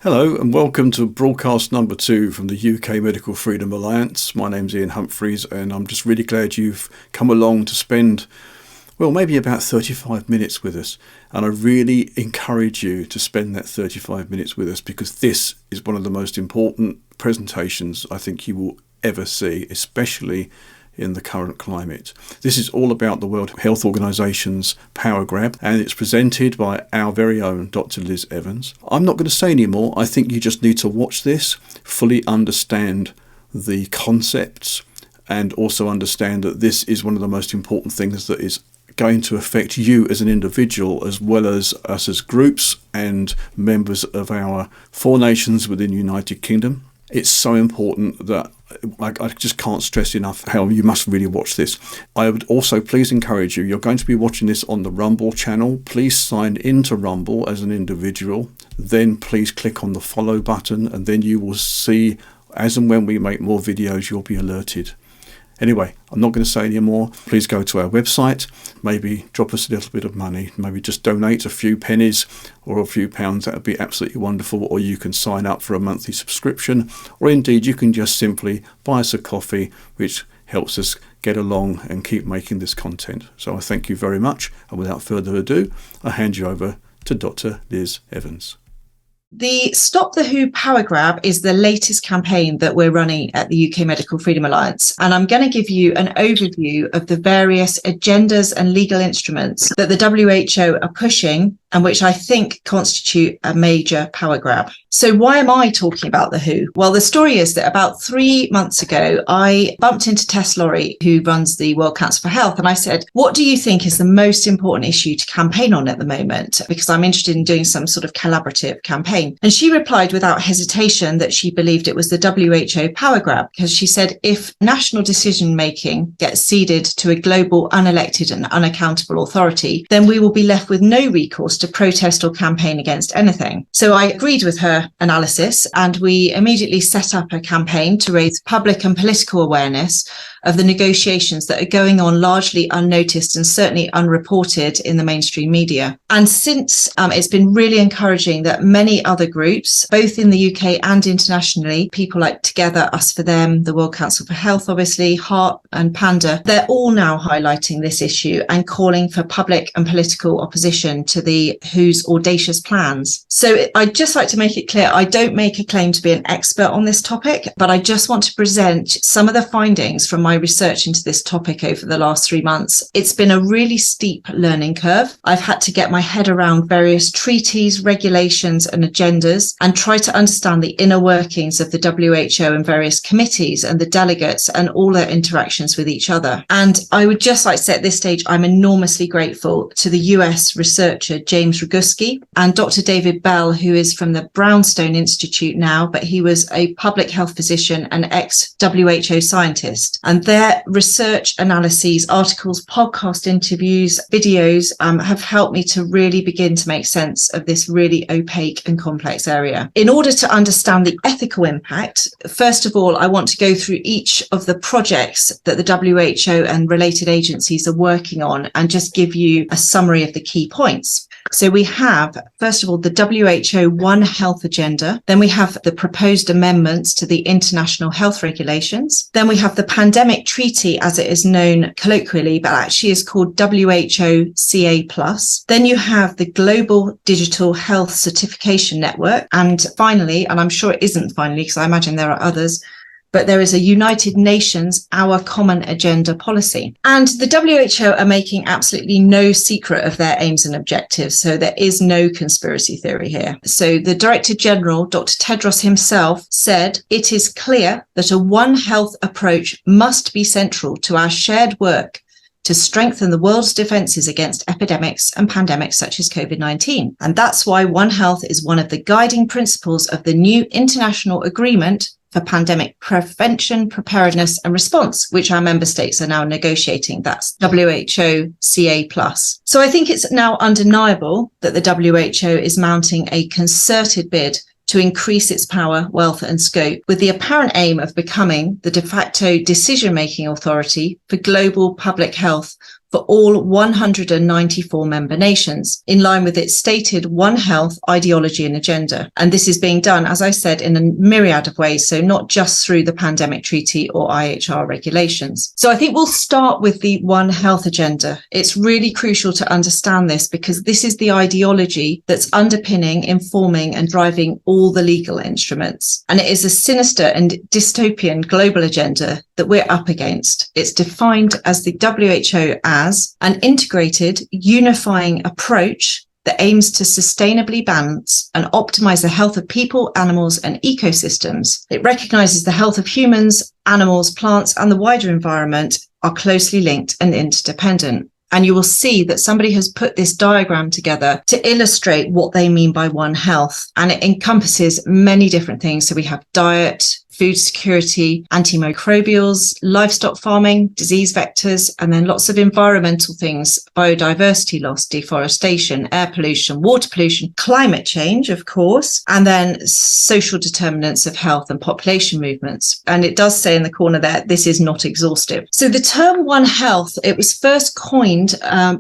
Hello and welcome to broadcast number 2 from the UK Medical Freedom Alliance. My name's Ian Humphreys and I'm just really glad you've come along to spend, maybe about 35 minutes with us. And I really encourage you to spend that 35 minutes with us because this is one of the most important presentations I think you will ever see, especially in the current climate. This is all about the World Health Organization's power grab, and it's presented by our very own Dr. Liz Evans. I'm not going to say any more. I think you just need to watch this, fully understand the concepts, and also understand that this is one of the most important things that is going to affect you as an individual as well as us as groups and members of our 4 nations within the United Kingdom. It's so important that I just can't stress enough how you must really watch this. I would also please encourage you, you're going to be watching this on the Rumble channel. Please sign into Rumble as an individual. Then please click on the follow button and then you will see as and when we make more videos, you'll be alerted. Anyway, I'm not going to say any more. Please go to our website, maybe drop us a little bit of money, maybe just donate a few pennies or a few pounds. That would be absolutely wonderful. Or you can sign up for a monthly subscription, or indeed you can just simply buy us a coffee, which helps us get along and keep making this content. So I thank you very much. And without further ado, I hand you over to Dr. Liz Evans. The Stop the WHO Power Grab is the latest campaign that we're running at the UK Medical Freedom Alliance. And I'm going to give you an overview of the various agendas and legal instruments that the WHO are pushing and which I think constitute a major power grab. So why am I talking about the WHO? Well, the story is that about 3 months ago, I bumped into Tess Laurie, who runs the World Council for Health. And I said, what do you think is the most important issue to campaign on at the moment? Because I'm interested in doing some sort of collaborative campaign. And she replied without hesitation that she believed it was the WHO power grab, because she said, if national decision making gets ceded to a global unelected and unaccountable authority, then we will be left with no recourse to protest or campaign against anything. So I agreed with her analysis, and we immediately set up a campaign to raise public and political awareness of the negotiations that are going on largely unnoticed and certainly unreported in the mainstream media. And since it's been really encouraging that many other groups, both in the UK and internationally, people like Together, Us for Them, the World Council for Health, obviously, HARP and Panda, they're all now highlighting this issue and calling for public and political opposition to the WHO's audacious plans. So I'd just like to make it clear, I don't make a claim to be an expert on this topic, but I just want to present some of the findings from my research into this topic over the last 3 months. It's been a really steep learning curve. I've had to get my head around various treaties, regulations and agendas and try to understand the inner workings of the WHO and various committees and the delegates and all their interactions with each other. And I would just like to say at this stage, I'm enormously grateful to the US researcher James Roguski and Dr. David Bell, who is from the Brownstone Institute now, but he was a public health physician and ex-WHO scientist. And their research analyses, articles, podcast interviews, videos have helped me to really begin to make sense of this really opaque and complex area. In order to understand the ethical impact, first of all, I want to go through each of the projects that the WHO and related agencies are working on and just give you a summary of the key points. So we have, first of all, the WHO One Health Agenda. Then we have the proposed amendments to the international health regulations. Then we have the Pandemic Treaty, as it is known colloquially, but actually is called WHO CA+. Then you have the Global Digital Health Certification Network. And finally, and I'm sure it isn't finally, because I imagine there are others, but there is a United Nations Our Common Agenda policy. And the WHO are making absolutely no secret of their aims and objectives, so there is no conspiracy theory here. So the Director General, Dr. Tedros himself, said, it is clear that a One Health approach must be central to our shared work to strengthen the world's defences against epidemics and pandemics such as COVID-19. And that's why One Health is one of the guiding principles of the new international agreement for pandemic prevention, preparedness and response, which our member states are now negotiating. That's WHO CA+. So I think it's now undeniable that the WHO is mounting a concerted bid to increase its power, wealth and scope, with the apparent aim of becoming the de facto decision-making authority for global public health for all 194 member nations, in line with its stated One Health ideology and agenda. And this is being done, as I said, in a myriad of ways, so not just through the Pandemic Treaty or IHR regulations. So I think we'll start with the One Health agenda. It's really crucial to understand this because this is the ideology that's underpinning, informing and driving all the legal instruments. And it is a sinister and dystopian global agenda that we're up against. It's defined as the WHO as an integrated, unifying approach that aims to sustainably balance and optimize the health of people, animals, and ecosystems. It recognizes the health of humans, animals, plants, and the wider environment are closely linked and interdependent. And you will see that somebody has put this diagram together to illustrate what they mean by One Health. And it encompasses many different things. So we have diet, food security, antimicrobials, livestock farming, disease vectors, and then lots of environmental things, biodiversity loss, deforestation, air pollution, water pollution, climate change, of course, and then social determinants of health and population movements. And it does say in the corner there, this is not exhaustive. So the term One Health, it was first coined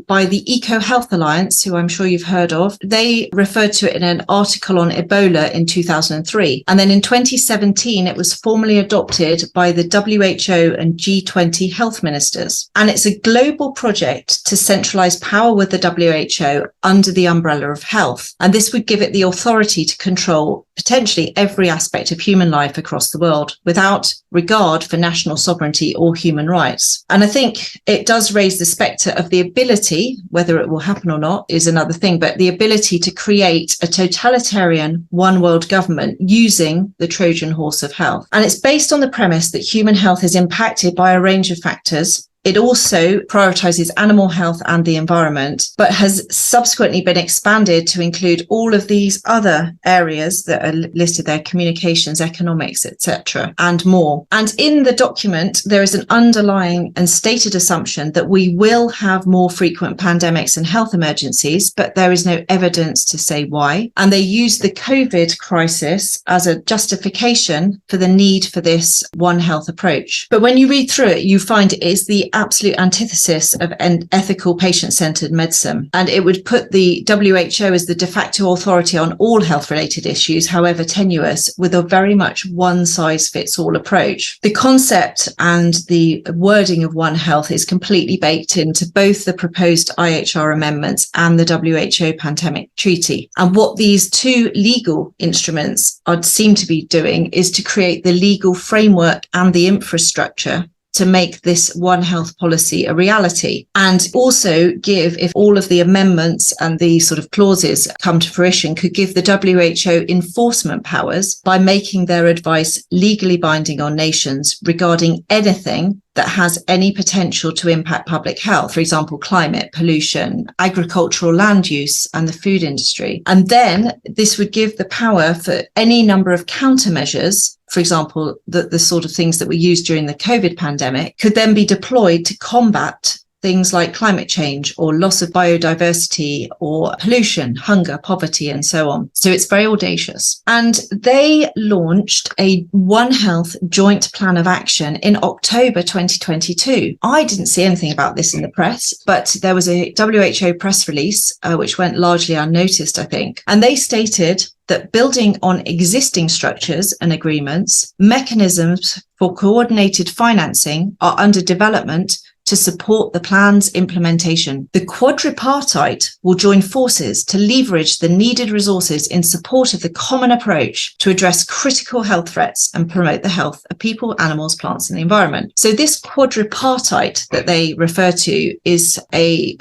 by the Eco Health Alliance, who I'm sure you've heard of. They referred to it in an article on Ebola in 2003. And then in 2017, it was formally adopted by the WHO and G20 health ministers. And it's a global project to centralize power with the WHO under the umbrella of health. And this would give it the authority to control potentially every aspect of human life across the world without regard for national sovereignty or human rights. And I think it does raise the spectre of the ability, whether it will happen or not is another thing, but the ability to create a totalitarian one world government using the Trojan horse of health. And it's based on the premise that human health is impacted by a range of factors. It also prioritizes animal health and the environment, but has subsequently been expanded to include all of these other areas that are listed there, communications, economics, etc., and more. And in the document, there is an underlying and stated assumption that we will have more frequent pandemics and health emergencies, but there is no evidence to say why. And they use the COVID crisis as a justification for the need for this One Health approach. But when you read through it, you find it is the absolute antithesis of an ethical patient-centered medicine. And it would put the WHO as the de facto authority on all health-related issues, however tenuous, with a very much one-size-fits-all approach. The concept and the wording of One Health is completely baked into both the proposed IHR amendments and the WHO Pandemic Treaty. And what these two legal instruments seem to be doing is to create the legal framework and the infrastructure to make this One Health policy a reality, and also give, if all of the amendments and the sort of clauses come to fruition, could give the WHO enforcement powers by making their advice legally binding on nations regarding anything that has any potential to impact public health, for example, climate, pollution, agricultural land use, and the food industry. And then this would give the power for any number of countermeasures. For example, the sort of things that were used during the COVID pandemic could then be deployed to combat things like climate change or loss of biodiversity or pollution, hunger, poverty, and so on. So it's very audacious. And they launched a One Health joint plan of action in October 2022. I didn't see anything about this in the press, but there was a WHO press release, which went largely unnoticed, I think. And they stated that building on existing structures and agreements, mechanisms for coordinated financing are under development to support the plan's implementation. The quadripartite will join forces to leverage the needed resources in support of the common approach to address critical health threats and promote the health of people, animals, plants, and the environment. So this quadripartite that they refer to is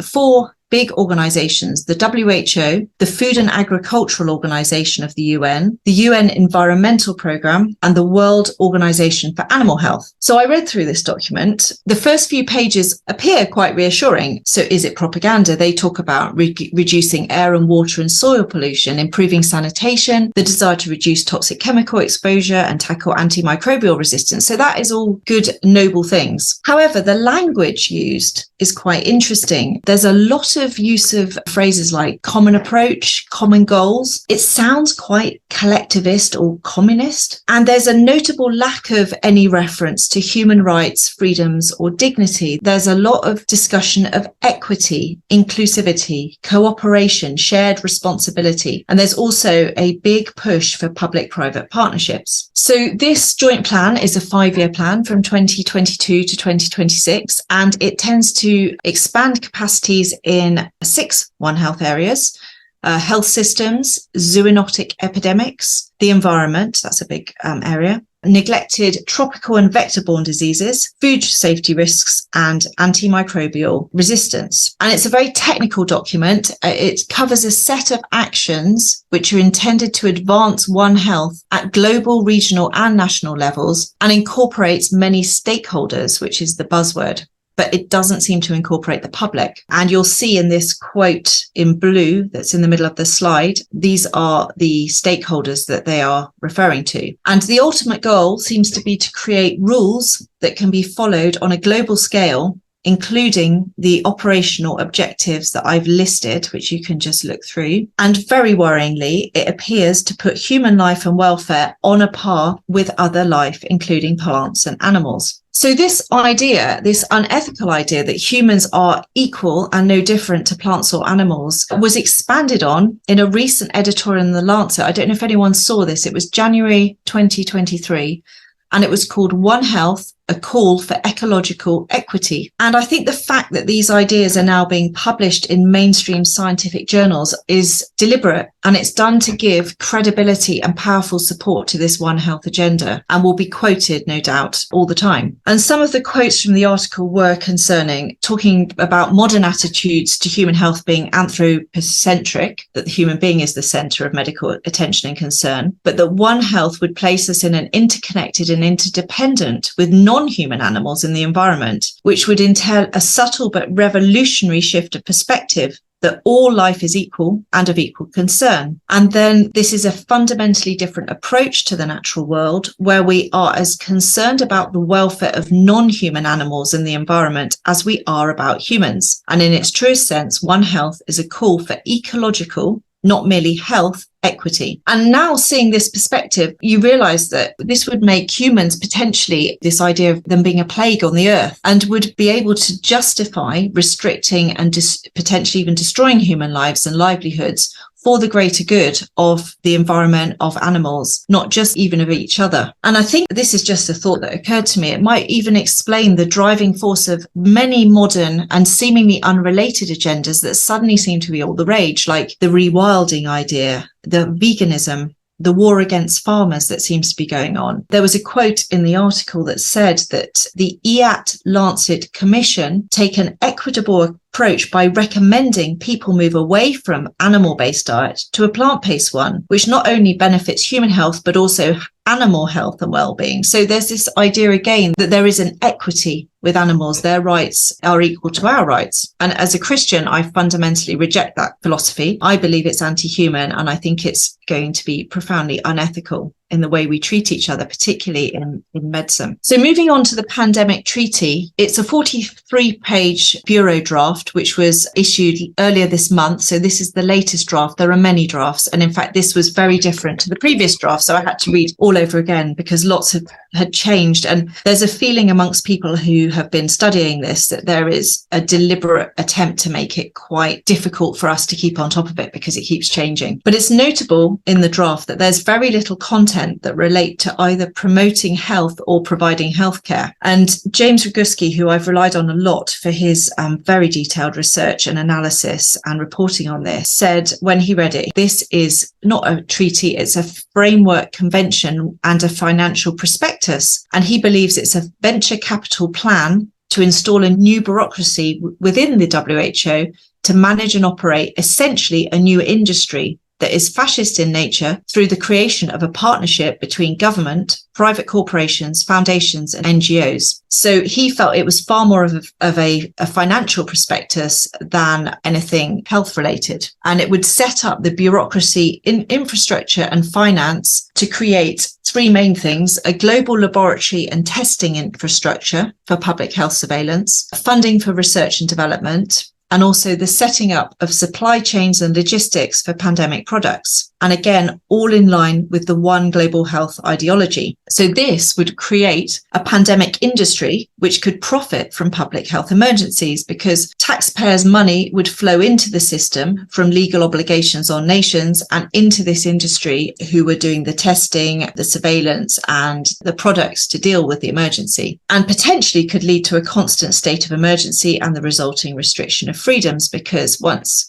four big organizations: the WHO, the Food and Agricultural Organization of the UN Environmental Programme, and the World Organization for Animal Health. So I read through this document. The first few pages appear quite reassuring. So is it propaganda? They talk about reducing air and water and soil pollution, improving sanitation, the desire to reduce toxic chemical exposure and tackle antimicrobial resistance. So that is all good, noble things. However, the language used is quite interesting. There's a lot of use of phrases like common approach, common goals. It sounds quite collectivist or communist. And there's a notable lack of any reference to human rights, freedoms, or dignity. There's a lot of discussion of equity, inclusivity, cooperation, shared responsibility. And there's also a big push for public-private partnerships. So this joint plan is a 5-year plan from 2022 to 2026, and it tends to expand capacities in 6 One Health areas: health systems, zoonotic epidemics, the environment, that's a big area, neglected tropical and vector-borne diseases, food safety risks, and antimicrobial resistance. And it's a very technical document. It covers a set of actions which are intended to advance One Health at global, regional, and national levels, and incorporates many stakeholders, which is the buzzword. But it doesn't seem to incorporate the public. And you'll see in this quote in blue that's in the middle of the slide, these are the stakeholders that they are referring to. And the ultimate goal seems to be to create rules that can be followed on a global scale, including the operational objectives that I've listed, which you can just look through. And very worryingly, it appears to put human life and welfare on a par with other life, including plants and animals. So this idea, this unethical idea that humans are equal and no different to plants or animals, was expanded on in a recent editorial in The Lancet. I don't know if anyone saw this. It was January 2023, and it was called One Health, a Call for Ecological Equity. And I think the fact that these ideas are now being published in mainstream scientific journals is deliberate, and it's done to give credibility and powerful support to this One Health agenda, and will be quoted, no doubt, all the time. And some of the quotes from the article were concerning, talking about modern attitudes to human health being anthropocentric, that the human being is the centre of medical attention and concern, but that One Health would place us in an interconnected and interdependent with non-human animals in the environment, which would entail a subtle but revolutionary shift of perspective that all life is equal and of equal concern. And then this is a fundamentally different approach to the natural world, where we are as concerned about the welfare of non-human animals in the environment as we are about humans. And in its truest sense, One Health is a call for ecological, not merely health, equity. And now seeing this perspective, you realize that this would make humans potentially, this idea of them being a plague on the earth, and would be able to justify restricting and potentially even destroying human lives and livelihoods for the greater good of the environment, of animals, not just even of each other. And I think this is just a thought that occurred to me. It might even explain the driving force of many modern and seemingly unrelated agendas that suddenly seem to be all the rage, like the rewilding idea, the veganism, the war against farmers that seems to be going on. There was a quote in the article that said that the IHR Lancet Commission take an equitable approach by recommending people move away from animal-based diet to a plant-based one, which not only benefits human health, but also animal health and well-being. So there's this idea again that there is an equity with animals. Their rights are equal to our rights. And as a Christian, I fundamentally reject that philosophy. I believe it's anti-human, and I think it's going to be profoundly unethical in the way we treat each other, particularly in medicine. So moving on to the pandemic treaty, it's a 43-page bureau draft, which was issued earlier this month. So this is the latest draft. There are many drafts. And in fact, this was very different to the previous draft. So I had to read all over again because lots had changed. And there's a feeling amongst people who have been studying this that there is a deliberate attempt to make it quite difficult for us to keep on top of it because it keeps changing. But it's notable in the draft that there's very little content that relate to either promoting health or providing healthcare. And James Roguski, who I've relied on a lot for his very detailed research and analysis and reporting on this, said when he read it, this is not a treaty, it's a framework convention and a financial prospectus. And he believes it's a venture capital plan to install a new bureaucracy within the WHO to manage and operate essentially a new industry that is fascist in nature through the creation of a partnership between government, private corporations, foundations, and NGOs. So he felt it was far more of a financial prospectus than anything health related. And it would set up the bureaucracy in infrastructure and finance to create three main things: a global laboratory and testing infrastructure for public health surveillance, funding for research and development, and also the setting up of supply chains and logistics for pandemic products. And again, all in line with the One Global Health ideology. So this would create a pandemic industry which could profit from public health emergencies, because taxpayers' money would flow into the system from legal obligations on nations and into this industry who were doing the testing, the surveillance and the products to deal with the emergency, and potentially could lead to a constant state of emergency and the resulting restriction of freedoms, because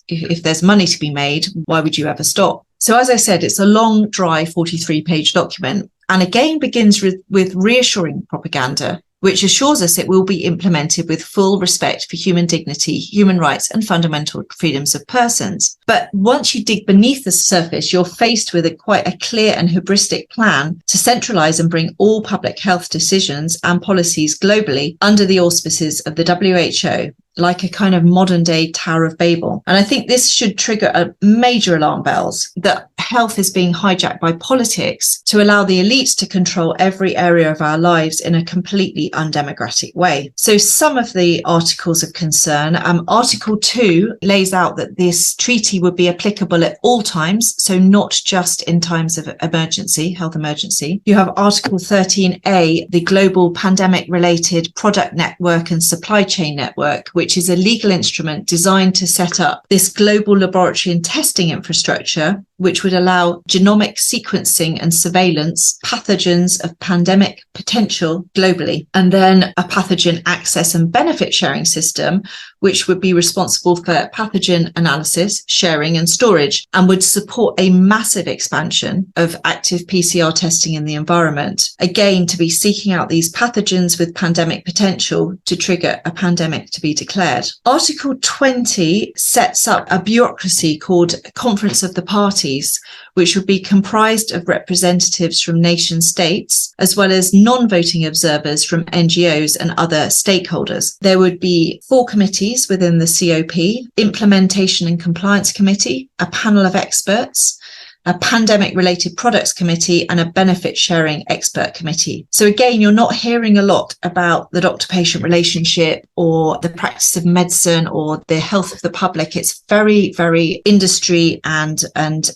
if there's money to be made, why would you ever stop? So as I said, it's a long, dry 43-page document, and again begins with reassuring propaganda, which assures us it will be implemented with full respect for human dignity, human rights and fundamental freedoms of persons. But once you dig beneath the surface, you're faced with quite a clear and hubristic plan to centralise and bring all public health decisions and policies globally under the auspices of the WHO, like a kind of modern day Tower of Babel. And I think this should trigger a major alarm bells that health is being hijacked by politics to allow the elites to control every area of our lives in a completely undemocratic way. So some of the articles of concern, Article 2 lays out that this treaty would be applicable at all times, so not just in times of emergency, health emergency. You have Article 13A, the Global Pandemic Related Product Network and Supply Chain Network, which is a legal instrument designed to set up this global laboratory and testing infrastructure, which would allow genomic sequencing and surveillance pathogens of pandemic potential globally. And then a pathogen access and benefit sharing system, which would be responsible for pathogen analysis, sharing and storage, and would support a massive expansion of active PCR testing in the environment. Again, to be seeking out these pathogens with pandemic potential to trigger a pandemic to be declared. Article 20 sets up a bureaucracy called Conference of the Parties, which would be comprised of representatives from nation states, as well as non-voting observers from NGOs and other stakeholders. There would be 4 committees within the COP: Implementation and Compliance Committee, a panel of experts, a pandemic-related products committee, and a benefit-sharing expert committee. So again, you're not hearing a lot about the doctor-patient relationship or the practice of medicine or the health of the public. It's very, very industry and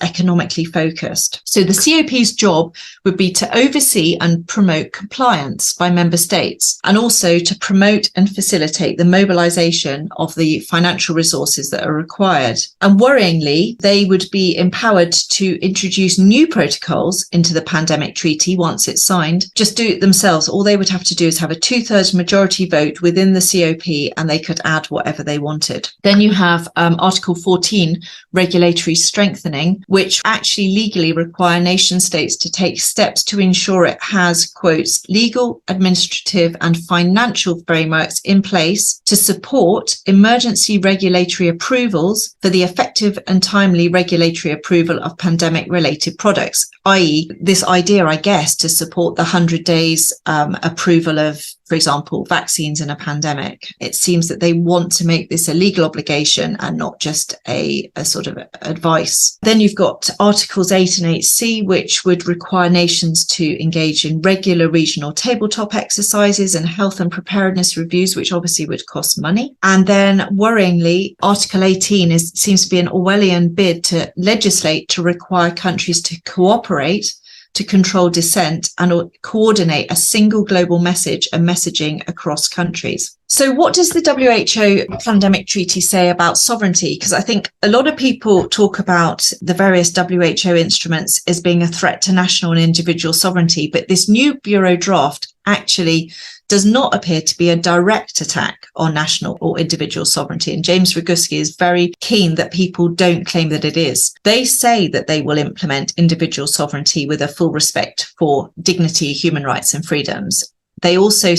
economically focused. So the COP's job would be to oversee and promote compliance by member states, and also to promote and facilitate the mobilization of the financial resources that are required. And worryingly, they would be empowered to introduce new protocols into the pandemic treaty once it's signed. Just do it themselves. All they would have to do is have a 2/3 majority vote within the COP, and they could add whatever they wanted. Then you have Article 14, regulatory strengthening, which actually legally require nation states to take steps to ensure it has, quotes, legal, administrative and financial frameworks in place to support emergency regulatory approvals for the effective and timely regulatory approval of pandemic-related products, i.e. this idea, I guess, to support the 100 days approval of, for example, vaccines in a pandemic. It seems that they want to make this a legal obligation and not just a sort of advice. Then you've got Articles 8 and 8C, which would require nations to engage in regular regional tabletop exercises and health and preparedness reviews, which obviously would cost money. And then, worryingly, Article 18 seems to be an Orwellian bid to legislate to require countries to cooperate to control dissent and coordinate a single global message and messaging across countries. So what does the WHO Pandemic Treaty say about sovereignty? Because I think a lot of people talk about the various WHO instruments as being a threat to national and individual sovereignty, but this new Bureau draft actually does not appear to be a direct attack on national or individual sovereignty. And James Roguski is very keen that people don't claim that it is. They say that they will implement individual sovereignty with a full respect for dignity, human rights and freedoms. They also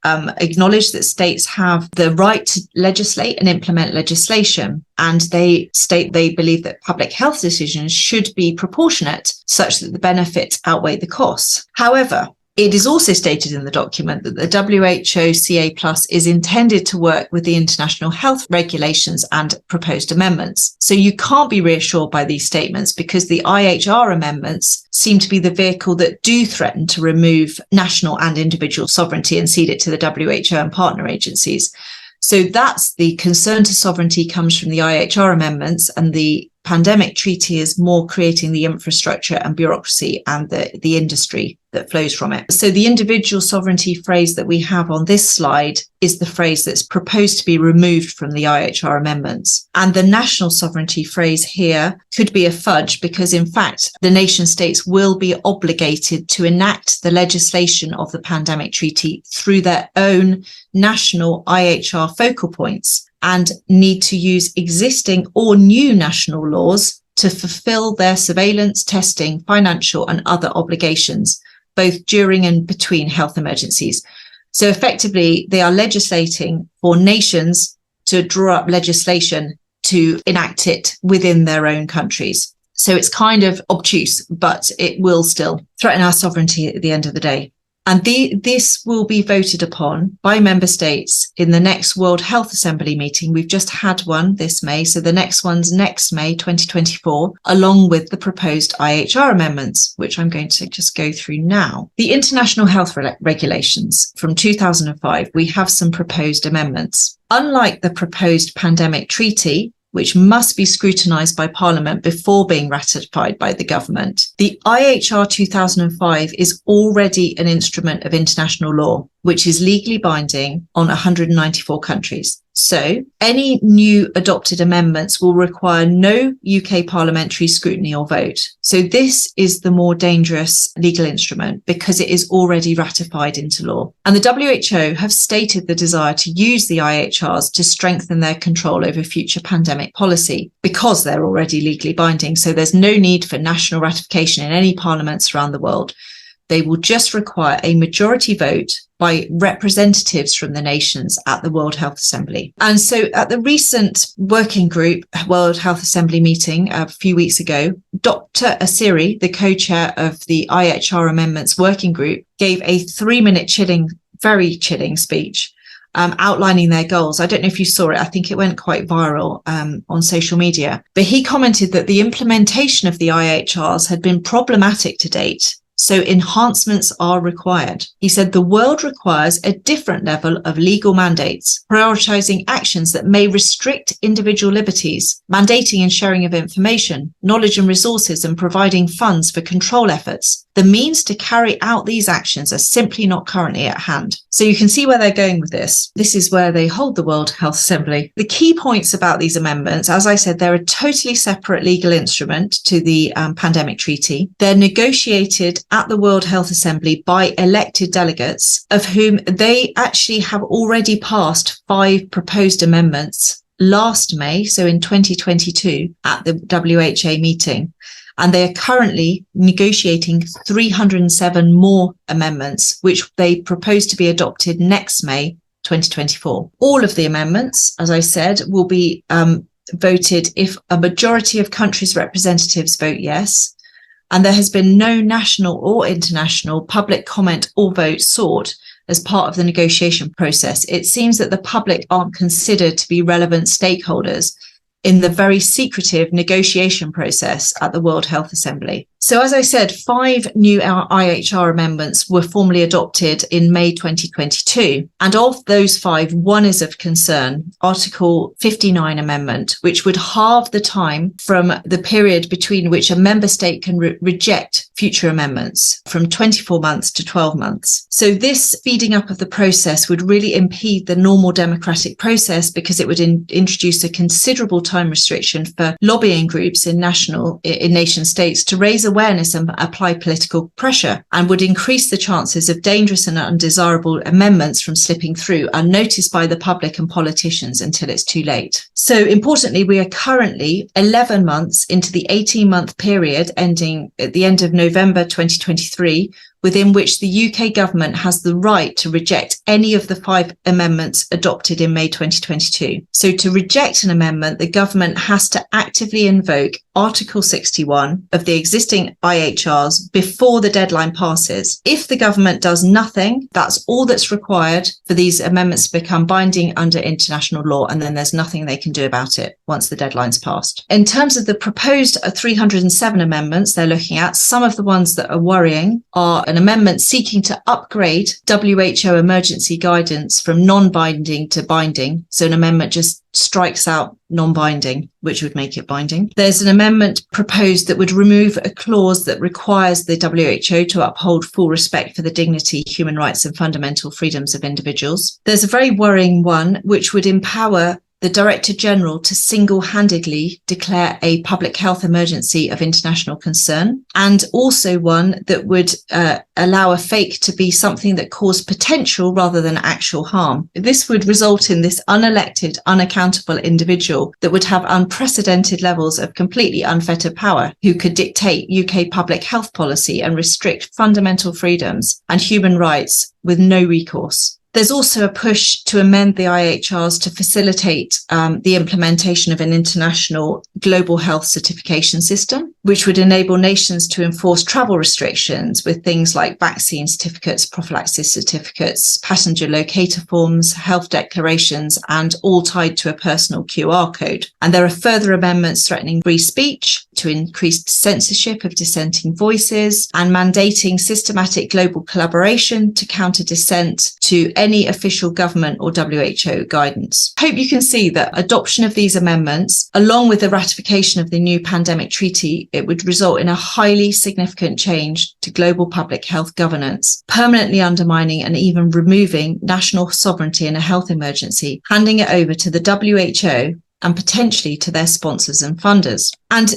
acknowledge that states have the right to legislate and implement legislation. And they state they believe that public health decisions should be proportionate such that the benefits outweigh the costs. However, it is also stated in the document that the WHO CA+ is intended to work with the international health regulations and proposed amendments. So you can't be reassured by these statements because the IHR amendments seem to be the vehicle that do threaten to remove national and individual sovereignty and cede it to the WHO and partner agencies. So that's the concern to sovereignty comes from the IHR amendments, and the pandemic treaty is more creating the infrastructure and bureaucracy and the industry that flows from it. So the individual sovereignty phrase that we have on this slide is the phrase that's proposed to be removed from the IHR amendments. And the national sovereignty phrase here could be a fudge, because in fact, the nation states will be obligated to enact the legislation of the pandemic treaty through their own national IHR focal points, and need to use existing or new national laws to fulfill their surveillance, testing, financial and other obligations, both during and between health emergencies. So effectively, they are legislating for nations to draw up legislation to enact it within their own countries. So it's kind of obtuse, but it will still threaten our sovereignty at the end of the day. And this will be voted upon by member states in the next World Health Assembly meeting. We've just had one this May, so the next one's next May 2024, along with the proposed IHR amendments, which I'm going to just go through now. The International Health Regulations from 2005, we have some proposed amendments. Unlike the proposed pandemic treaty, which must be scrutinised by Parliament before being ratified by the government, the IHR 2005 is already an instrument of international law, which is legally binding on 194 countries. So any new adopted amendments will require no UK parliamentary scrutiny or vote. So this is the more dangerous legal instrument because it is already ratified into law. And the WHO have stated the desire to use the IHRs to strengthen their control over future pandemic policy because they're already legally binding. So there's no need for national ratification in any parliaments around the world. They will just require a majority vote by representatives from the nations at the World Health Assembly. And so at the recent working group World Health Assembly meeting a few weeks ago, Dr. Asiri, the co-chair of the IHR Amendments Working Group, gave a 3-minute very chilling speech outlining their goals. I don't know if you saw it. I think it went quite viral on social media. But he commented that the implementation of the IHRs had been problematic to date. So enhancements are required. He said the world requires a different level of legal mandates, prioritizing actions that may restrict individual liberties, mandating and sharing of information, knowledge and resources, and providing funds for control efforts. The means to carry out these actions are simply not currently at hand. So you can see where they're going with this. This is where they hold the World Health Assembly. The key points about these amendments, as I said, they're a totally separate legal instrument to the pandemic treaty. They're negotiated at the World Health Assembly by elected delegates, of whom they actually have already passed 5 proposed amendments last May, so in 2022, at the WHA meeting. And they are currently negotiating 307 more amendments, which they propose to be adopted next May 2024. All of the amendments, as I said, will be voted if a majority of countries' representatives vote yes. And there has been no national or international public comment or vote sought as part of the negotiation process. It seems that the public aren't considered to be relevant stakeholders in the very secretive negotiation process at the World Health Assembly. So as I said, 5 new IHR amendments were formally adopted in May 2022. And of those 5, one is of concern, Article 59 amendment, which would halve the time from the period between which a member state can reject future amendments from 24 months to 12 months. So this speeding up of the process would really impede the normal democratic process because it would introduce a considerable time restriction for lobbying groups in nation states to raise awareness and apply political pressure, and would increase the chances of dangerous and undesirable amendments from slipping through unnoticed by the public and politicians until it's too late. So importantly, we are currently 11 months into the 18-month period ending at the end of November 2023, within which the UK government has the right to reject any of the 5 amendments adopted in May 2022. So to reject an amendment, the government has to actively invoke Article 61 of the existing IHRs before the deadline passes. If the government does nothing, that's all that's required for these amendments to become binding under international law, and then there's nothing they can do about it once the deadline's passed. In terms of the proposed 307 amendments they're looking at, some of the ones that are worrying are an amendment seeking to upgrade WHO emergency guidance from non-binding to binding. So an amendment just strikes out non-binding, which would make it binding. There's an amendment proposed that would remove a clause that requires the WHO to uphold full respect for the dignity, human rights and fundamental freedoms of individuals. There's a very worrying one, which would empower the Director General to single-handedly declare a public health emergency of international concern, and also one that would allow a fake to be something that caused potential rather than actual harm. This would result in this unelected, unaccountable individual that would have unprecedented levels of completely unfettered power, who could dictate UK public health policy and restrict fundamental freedoms and human rights with no recourse. There's also a push to amend the IHRs to facilitate the implementation of an international global health certification system, which would enable nations to enforce travel restrictions with things like vaccine certificates, prophylaxis certificates, passenger locator forms, health declarations, and all tied to a personal QR code. And there are further amendments threatening free speech, to increase censorship of dissenting voices, and mandating systematic global collaboration to counter dissent to any official government or WHO guidance. I hope you can see that adoption of these amendments, along with the ratification of the new pandemic treaty, it would result in a highly significant change to global public health governance, permanently undermining and even removing national sovereignty in a health emergency, handing it over to the WHO and potentially to their sponsors and funders. And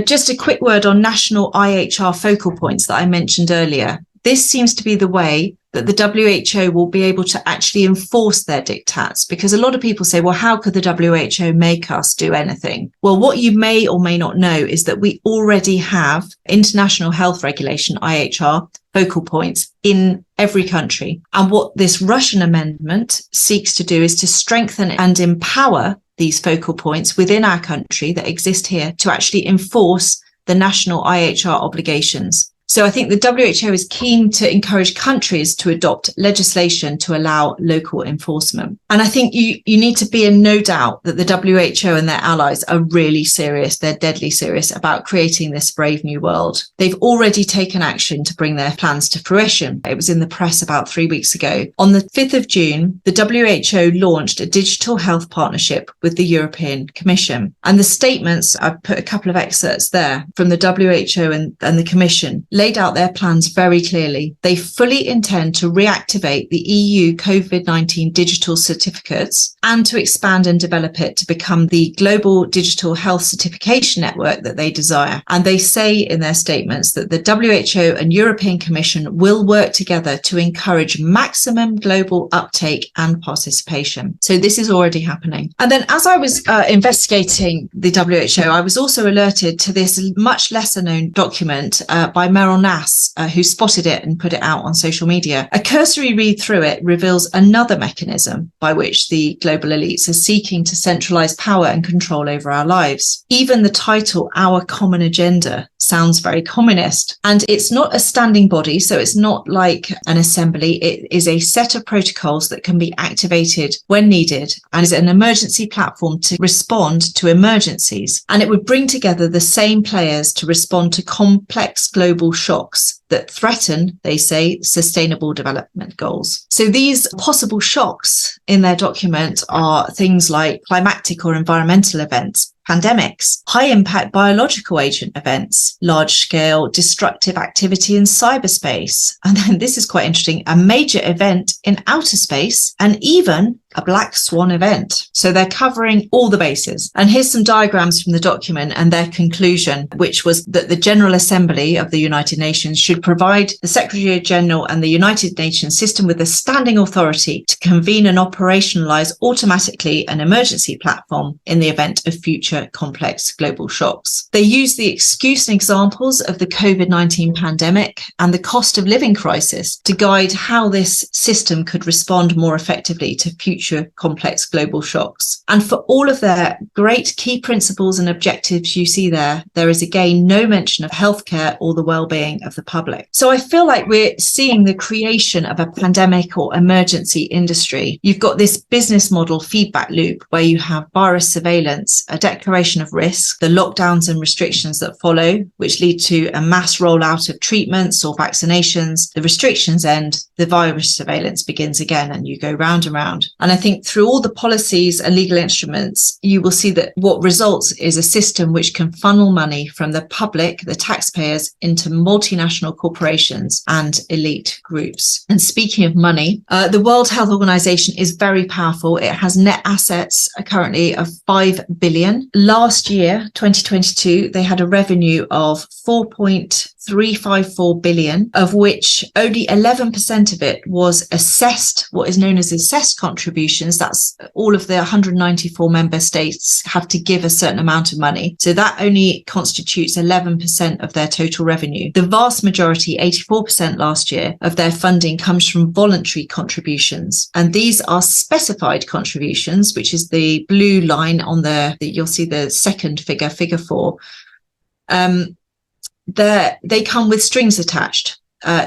just a quick word on national IHR focal points that I mentioned earlier. This seems to be the way that the WHO will be able to actually enforce their diktats, because a lot of people say, well, how could the WHO make us do anything? Well, what you may or may not know is that we already have international health regulation, IHR, focal points in every country. And what this Russian amendment seeks to do is to strengthen and empower these focal points within our country that exist here to actually enforce the national IHR obligations. So I think the WHO is keen to encourage countries to adopt legislation to allow local enforcement. And I think you need to be in no doubt that the WHO and their allies are really serious. They're deadly serious about creating this brave new world. They've already taken action to bring their plans to fruition. It was in the press about 3 weeks ago. On the 5th of June, the WHO launched a digital health partnership with the European Commission. And the statements, I've put a couple of excerpts there from the WHO and the Commission, laid out their plans very clearly. They fully intend to reactivate the EU COVID-19 digital certificates and to expand and develop it to become the global digital health certification network that they desire. And they say in their statements that the WHO and European Commission will work together to encourage maximum global uptake and participation. So this is already happening. And then as I was investigating the WHO, I was also alerted to this much lesser known document by Meryl Nass, who spotted it and put it out on social media. A cursory read through it reveals another mechanism by which the global elites are seeking to centralize power and control over our lives. Even the title, Our Common Agenda, sounds very communist. And it's not a standing body, so it's not like an assembly. It is a set of protocols that can be activated when needed and is an emergency platform to respond to emergencies. And it would bring together the same players to respond to complex global shocks that threaten, they say, sustainable development goals. So these possible shocks in their document are things like climatic or environmental events, pandemics, high-impact biological agent events, large-scale destructive activity in cyberspace, and then this is quite interesting, a major event in outer space, and even a black swan event. So they're covering all the bases. And here's some diagrams from the document and their conclusion, which was that the General Assembly of the United Nations should provide the Secretary General and the United Nations system with a standing authority to convene and operationalize automatically an emergency platform in the event of future complex global shocks. They use the excuse and examples of the COVID-19 pandemic and the cost of living crisis to guide how this system could respond more effectively to future future complex global shocks. And for all of their great key principles and objectives you see there is again no mention of healthcare or the well-being of the public. So I feel like we're seeing the creation of a pandemic or emergency industry. You've got this business model feedback loop where you have virus surveillance, a declaration of risk, the lockdowns and restrictions that follow, which lead to a mass rollout of treatments or vaccinations. The restrictions end, the virus surveillance begins again, and you go round and round. And I think through all the policies and legal instruments, you will see that what results is a system which can funnel money from the public, the taxpayers, into multinational corporations and elite groups. And speaking of money, the World Health Organization is very powerful. It has net assets currently of 5 billion. Last year, 2022, they had a revenue of 4.354 billion, of which only 11% of it was assessed, what is known as assessed contributions. That's all of the 194 member states have to give a certain amount of money. So that only constitutes 11% of their total revenue. The vast majority, 84% last year, of their funding comes from voluntary contributions. And these are specified contributions, which is the blue line on you'll see the second figure, figure 4. They come with strings attached.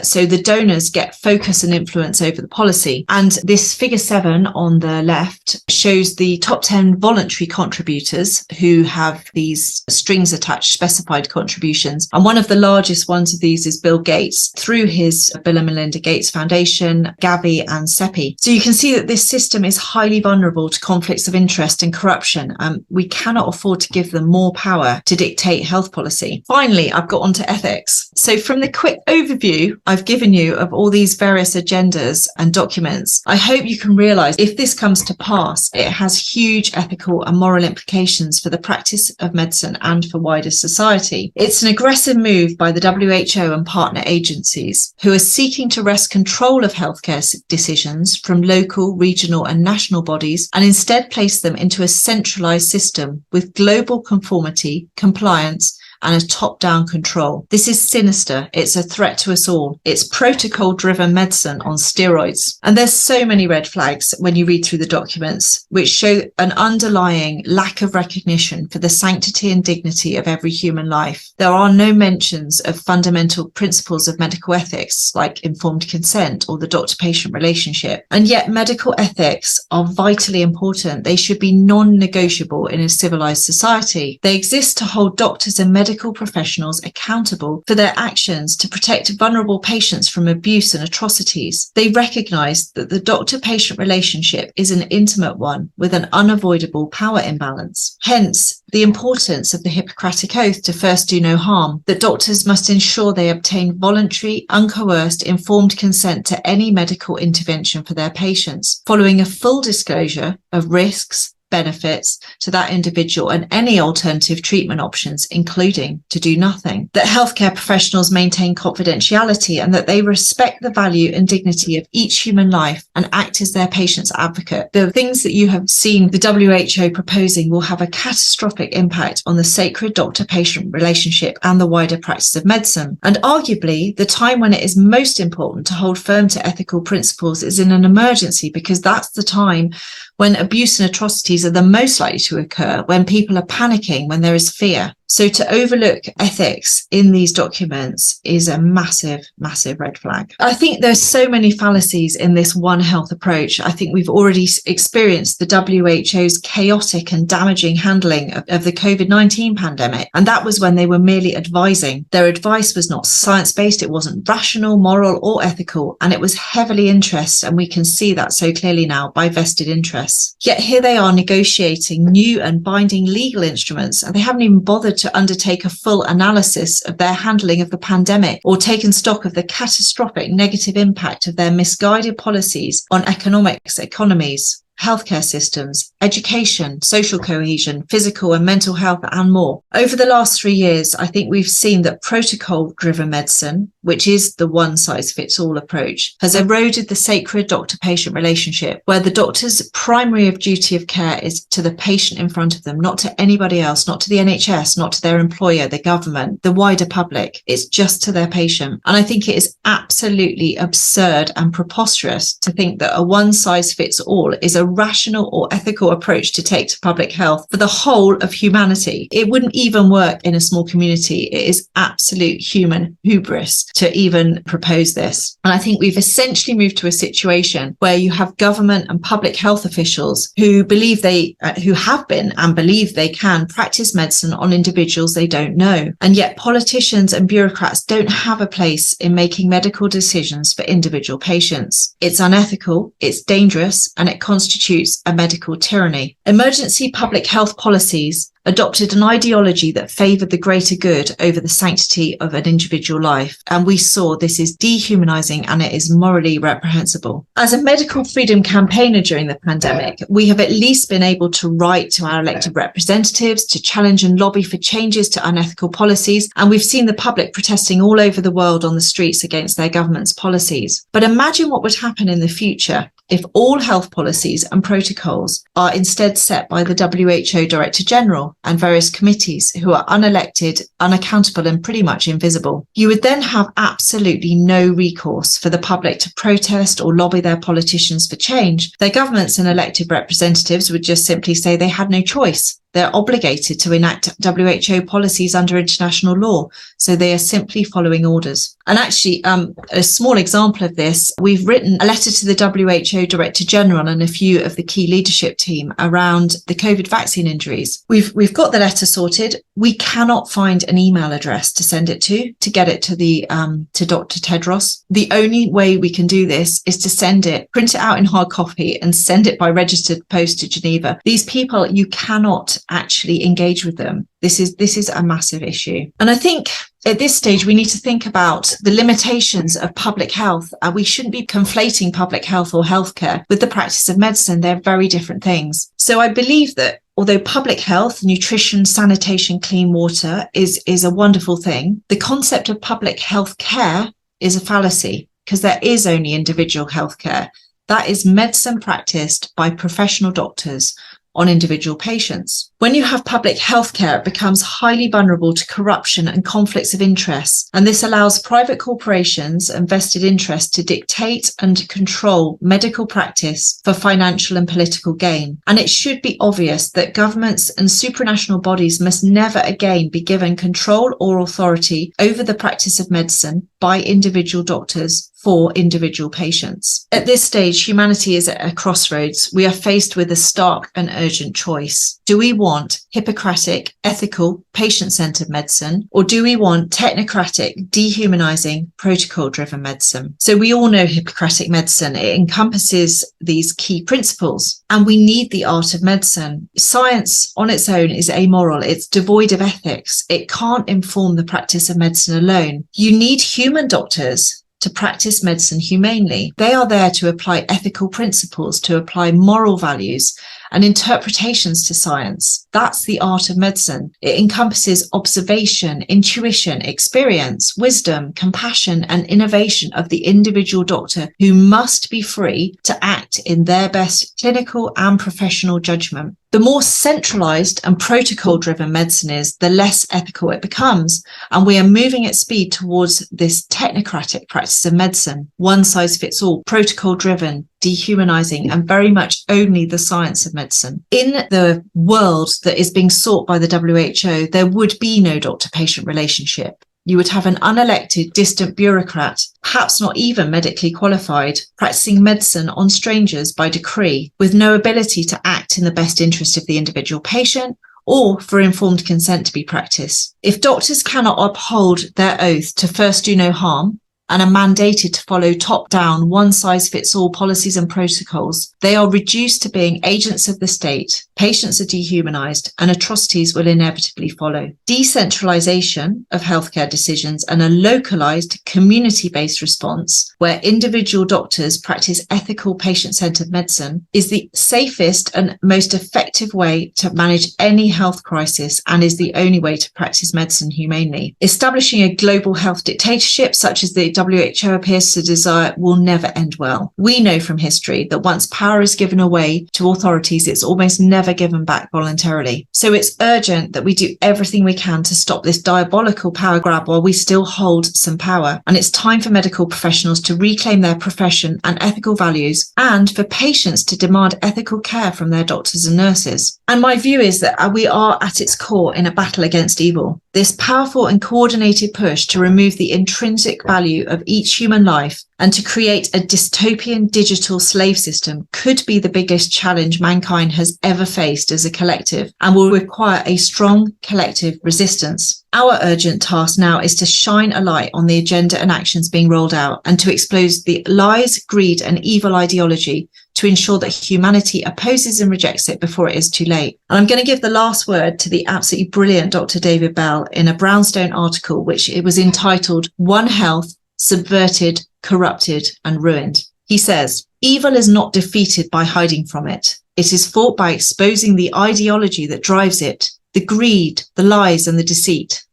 So the donors get focus and influence over the policy. And this figure 7 on the left shows the top 10 voluntary contributors who have these strings attached specified contributions. And one of the largest ones of these is Bill Gates through his Bill and Melinda Gates Foundation, Gavi and CEPI. So you can see that this system is highly vulnerable to conflicts of interest and corruption. We cannot afford to give them more power to dictate health policy. Finally, I've got onto ethics. So from the quick overview I've given you of all these various agendas and documents, I hope you can realize if this comes to pass, it has huge ethical and moral implications for the practice of medicine and for wider society. It's an aggressive move by the WHO and partner agencies who are seeking to wrest control of healthcare decisions from local, regional and national bodies and instead place them into a centralized system with global conformity, compliance and a top-down control. This is sinister. It's a threat to us all. It's protocol-driven medicine on steroids. And there's so many red flags when you read through the documents, which show an underlying lack of recognition for the sanctity and dignity of every human life. There are no mentions of fundamental principles of medical ethics, like informed consent or the doctor-patient relationship. And yet medical ethics are vitally important. They should be non-negotiable in a civilized society. They exist to hold doctors and medical professionals accountable for their actions to protect vulnerable patients from abuse and atrocities. They recognise that the doctor-patient relationship is an intimate one with an unavoidable power imbalance. Hence, the importance of the Hippocratic Oath to first do no harm, that doctors must ensure they obtain voluntary, uncoerced, informed consent to any medical intervention for their patients, following a full disclosure of risks, benefits to that individual and any alternative treatment options, including to do nothing. That healthcare professionals maintain confidentiality and that they respect the value and dignity of each human life and act as their patient's advocate. The things that you have seen the WHO proposing will have a catastrophic impact on the sacred doctor-patient relationship and the wider practice of medicine. And arguably, the time when it is most important to hold firm to ethical principles is in an emergency, because that's the time when abuse and atrocities are the most likely to occur, when people are panicking, when there is fear. So to overlook ethics in these documents is a massive, massive red flag. I think there's so many fallacies in this One Health approach. I think we've already experienced the WHO's chaotic and damaging handling of the COVID-19 pandemic. And that was when they were merely advising. Their advice was not science-based. It wasn't rational, moral or ethical. And it was heavily interest. And we can see that so clearly now by vested interests. Yet here they are negotiating new and binding legal instruments, and they haven't even bothered to undertake a full analysis of their handling of the pandemic or taken stock of the catastrophic negative impact of their misguided policies on economies, healthcare systems, education, social cohesion, physical and mental health, and more. Over the last 3 years, I think we've seen that protocol-driven medicine, which is the one-size-fits-all approach, has eroded the sacred doctor-patient relationship, where the doctor's primary duty of care is to the patient in front of them, not to anybody else, not to the NHS, not to their employer, the government, the wider public. It's just to their patient. And I think it is absolutely absurd and preposterous to think that a one-size-fits-all is a rational or ethical approach to take to public health for the whole of humanity. It wouldn't even work in a small community. It is absolute human hubris to even propose this. And I think we've essentially moved to a situation where you have government and public health officials who have been and believe they can practice medicine on individuals they don't know. And yet politicians and bureaucrats don't have a place in making medical decisions for individual patients. It's unethical, it's dangerous, and it constitutes a medical tyranny. Emergency public health policies adopted an ideology that favoured the greater good over the sanctity of an individual life. And we saw this is dehumanising and it is morally reprehensible. As a medical freedom campaigner during the pandemic, we have at least been able to write to our elected representatives to challenge and lobby for changes to unethical policies. And we've seen the public protesting all over the world on the streets against their government's policies. But imagine what would happen in the future if all health policies and protocols are instead set by the WHO Director General and various committees who are unelected, unaccountable, and pretty much invisible. You would then have absolutely no recourse for the public to protest or lobby their politicians for change. Their governments and elected representatives would just simply say they had no choice. They're obligated to enact WHO policies under international law, so they are simply following orders. And actually, a small example of this, we've written a letter to the WHO Director General and a few of the key leadership team around the COVID vaccine injuries. We've got the letter sorted. We cannot find an email address to send it to get it to Dr. Tedros. The only way we can do this is to print it out in hard copy and send it by registered post to Geneva. These people, you cannot actually engage with them. This is a massive issue. And I think at this stage, we need to think about the limitations of public health. We shouldn't be conflating public health or healthcare with the practice of medicine. They're very different things. So I believe that although public health, nutrition, sanitation, clean water is a wonderful thing, the concept of public health care is a fallacy because there is only individual healthcare. That is medicine practiced by professional doctors on individual patients. When you have public healthcare, it becomes highly vulnerable to corruption and conflicts of interest, and this allows private corporations and vested interests to dictate and control medical practice for financial and political gain. And it should be obvious that governments and supranational bodies must never again be given control or authority over the practice of medicine by individual doctors for individual patients. At this stage, humanity is at a crossroads. We are faced with a stark and urgent choice. Do we want Hippocratic, ethical, patient-centered medicine, or do we want technocratic, dehumanizing, protocol-driven medicine? So we all know Hippocratic medicine. It encompasses these key principles, and we need the art of medicine. Science on its own is amoral. It's devoid of ethics. It can't inform the practice of medicine alone. You need human doctors to practice medicine humanely. They are there to apply ethical principles, to apply moral values and interpretations to science. That's the art of medicine. It encompasses observation, intuition, experience, wisdom, compassion, and innovation of the individual doctor, who must be free to act in their best clinical and professional judgment. The more centralized and protocol-driven medicine is, the less ethical it becomes. And we are moving at speed towards this technocratic practice of medicine, one size fits all, protocol-driven, dehumanizing, and very much only the science of medicine. In the world that is being sought by the WHO, there would be no doctor-patient relationship. You would have an unelected, distant bureaucrat, perhaps not even medically qualified, practicing medicine on strangers by decree, with no ability to act in the best interest of the individual patient or for informed consent to be practiced. If doctors cannot uphold their oath to first do no harm, and are mandated to follow top-down, one-size-fits-all policies and protocols, they are reduced to being agents of the state, patients are dehumanized, and atrocities will inevitably follow. Decentralization of healthcare decisions and a localized, community-based response, where individual doctors practice ethical, patient-centered medicine, is the safest and most effective way to manage any health crisis and is the only way to practice medicine humanely. Establishing a global health dictatorship, such as the WHO appears to desire will never end well. We know from history that once power is given away to authorities, it's almost never given back voluntarily. So it's urgent that we do everything we can to stop this diabolical power grab while we still hold some power. And it's time for medical professionals to reclaim their profession and ethical values, and for patients to demand ethical care from their doctors and nurses. And my view is that we are at its core in a battle against evil. This powerful and coordinated push to remove the intrinsic value of each human life and to create a dystopian digital slave system could be the biggest challenge mankind has ever faced as a collective, and will require a strong collective resistance. Our urgent task now is to shine a light on the agenda and actions being rolled out, and to expose the lies, greed, and evil ideology to ensure that humanity opposes and rejects it before it is too late. And I'm going to give the last word to the absolutely brilliant Dr. David Bell in a Brownstone article, which it was entitled "One Health, Subverted, Corrupted and Ruined." He says, "Evil is not defeated by hiding from it. It is fought by exposing the ideology that drives it, the greed, the lies and the deceit.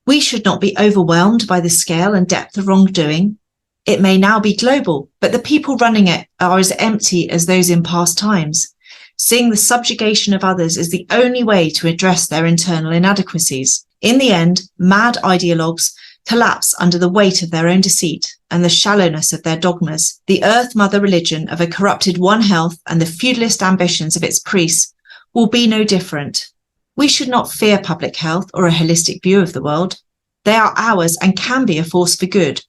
We should not be overwhelmed by the scale and depth of wrongdoing. It may now be global, but the people running it are as empty as those in past times. Seeing the subjugation of others is the only way to address their internal inadequacies. In the end, mad ideologues collapse under the weight of their own deceit and the shallowness of their dogmas. The earth mother religion of a corrupted One Health and the feudalist ambitions of its priests will be no different. We should not fear public health or a holistic view of the world. They are ours and can be a force for good.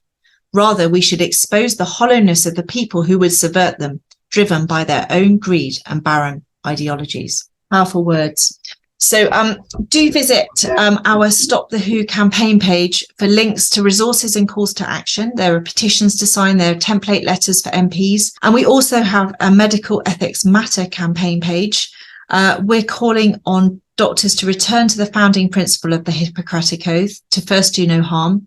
Rather, we should expose the hollowness of the people who would subvert them, driven by their own greed and barren ideologies." Powerful words. So do visit our Stop the WHO campaign page for links to resources and calls to action. There are petitions to sign, there are template letters for MPs. And we also have a Medical Ethics Matter campaign page. We're calling on doctors to return to the founding principle of the Hippocratic Oath, to first do no harm,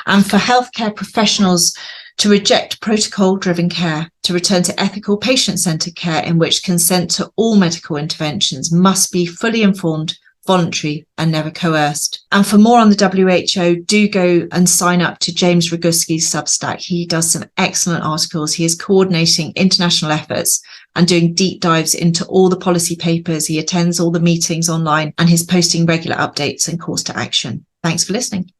and for healthcare professionals to reject protocol-driven care, to return to ethical patient-centred care in which consent to all medical interventions must be fully informed, voluntary and never coerced. And for more on the WHO, do go and sign up to James Roguski's Substack. He does some excellent articles. He is coordinating international efforts and doing deep dives into all the policy papers. He attends all the meetings online and he's posting regular updates and calls to action. Thanks for listening.